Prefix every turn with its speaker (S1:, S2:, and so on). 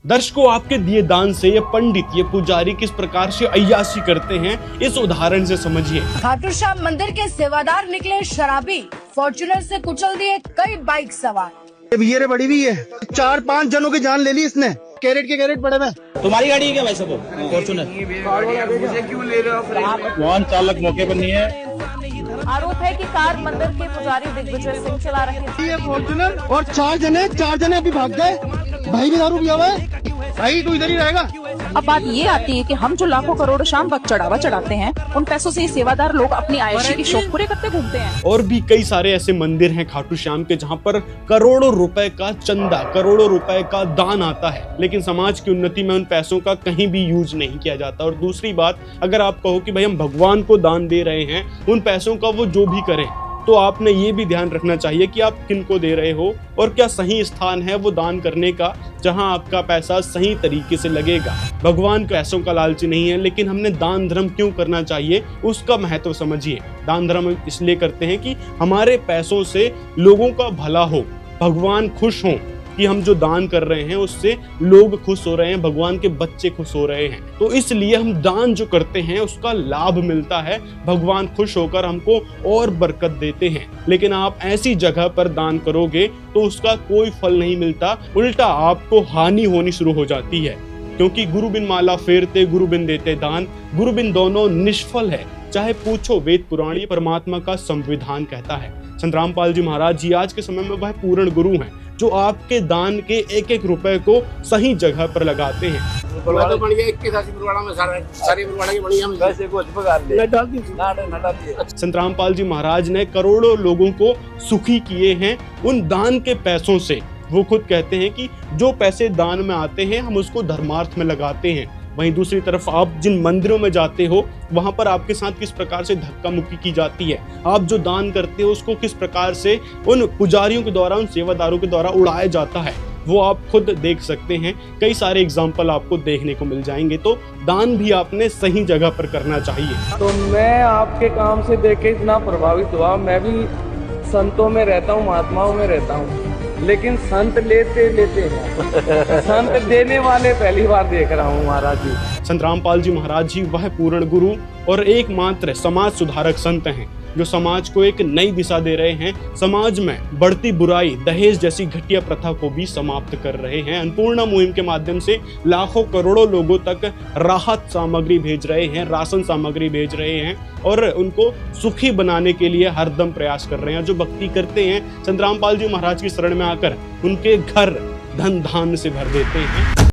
S1: दर्शकों, आपके दिए दान से ये पंडित, ये पुजारी किस प्रकार से अय्याशी करते हैं, इस उदाहरण से समझिए।
S2: खाटू श्याम मंदिर के सेवादार निकले शराबी, फॉर्च्यूनर से कुचल दिए कई बाइक सवार।
S3: ये रे बड़ी हुई है, 4-5 जनों की जान ले ली इसने। कैरेट के कैरेट पड़े हुए।
S4: तुम्हारी गाड़ी है क्या वैसे? वो फॉर्च्यूनर
S5: मुझे क्यों ले रहे हो?
S4: वाहन चालक मौके पर नहीं है।
S6: आरोप है कि कार मंदिर के पुजारी दिग्विजय सिंह चला रहे थे।
S3: ये फॉर्च्यूनर और 4 जने अभी भाग गए। भाई भी दारू पिया हुआ है। भाई तू इधर ही रहेगा।
S6: अब बात ये आती है कि हम जो लाखों करोड़ शाम वक्त चढ़ावा चढ़ाते हैं, उन पैसों से ये सेवादार लोग अपनी आयशी के शौक पूरे करते घूमते हैं।
S1: और भी कई सारे ऐसे मंदिर हैं खाटू श्याम के जहां पर करोड़ों रुपए का चंदा, करोड़ों रुपए का दान आता है, लेकिन समाज की उन्नति में उन पैसों का कहीं भी यूज नहीं किया जाता। और दूसरी बात, अगर आप कहो कि भाई हम भगवान को दान दे रहे हैं, उन पैसों का वो जो भी करें, तो आपने ये भी ध्यान रखना चाहिए कि आप किनको दे रहे हो और क्या सही स्थान है वो दान करने का, जहां आपका पैसा सही तरीके से लगेगा। भगवान पैसों का लालची नहीं है, लेकिन हमने दान धर्म क्यों करना चाहिए उसका महत्व समझिए। दान धर्म इसलिए करते हैं कि हमारे पैसों से लोगों का भला हो, भगवान खुश हों कि हम जो दान कर रहे हैं उससे लोग खुश हो रहे हैं, भगवान के बच्चे खुश हो रहे हैं। तो इसलिए हम दान जो करते हैं उसका लाभ मिलता है, भगवान खुश होकर हमको और बरकत देते हैं। लेकिन आप ऐसी जगह पर दान करोगे तो उसका कोई फल नहीं मिलता, उल्टा आपको हानि होनी शुरू हो जाती है। क्योंकि गुरु बिन माला फेरते, गुरु बिन देते दान, गुरु बिन दोनों निष्फल है। चाहे पूछो वेद पुराण, ये परमात्मा का संविधान कहता है। संत रामपाल जी महाराज जी आज के समय में वह पूर्ण गुरु हैं, जो आपके दान के एक एक रुपए को सही जगह पर लगाते हैं। संत रामपाल जी महाराज ने करोड़ों लोगों को सुखी किए हैं उन दान के पैसों से। वो खुद कहते हैं कि जो पैसे दान में आते हैं हम उसको धर्मार्थ में लगाते हैं। वहीं दूसरी तरफ आप जिन मंदिरों में जाते हो वहां पर आपके साथ किस प्रकार से धक्का मुक्की की जाती है, आप जो दान करते हो उसको किस प्रकार से उन पुजारियों के द्वारा, उन सेवादारों के द्वारा उड़ाया जाता है, वो आप खुद देख सकते हैं। कई सारे एग्जाम्पल आपको देखने को मिल जाएंगे। तो दान भी आपने सही जगह पर करना चाहिए।
S5: तो मैं आपके काम से देख के इतना प्रभावित हुआ। मैं भी संतों में रहता हूँ, महात्माओं में रहता हूँ, लेकिन संत लेते हैं संत देने वाले पहली बार देख रहा हूँ महाराज जी।
S1: संत रामपाल जी महाराज जी वह पूर्ण गुरु और एकमात्र समाज सुधारक संत हैं, जो समाज को एक नई दिशा दे रहे हैं। समाज में बढ़ती बुराई, दहेज जैसी घटिया प्रथा को भी समाप्त कर रहे हैं। अन्नपूर्णा मुहिम के माध्यम से लाखों करोड़ों लोगों तक राहत सामग्री भेज रहे हैं, राशन सामग्री भेज रहे हैं और उनको सुखी बनाने के लिए हरदम प्रयास कर रहे हैं। जो भक्ति करते हैं संत रामपाल जी महाराज की शरण में आकर उनके घर धन धान्य से भर देते हैं।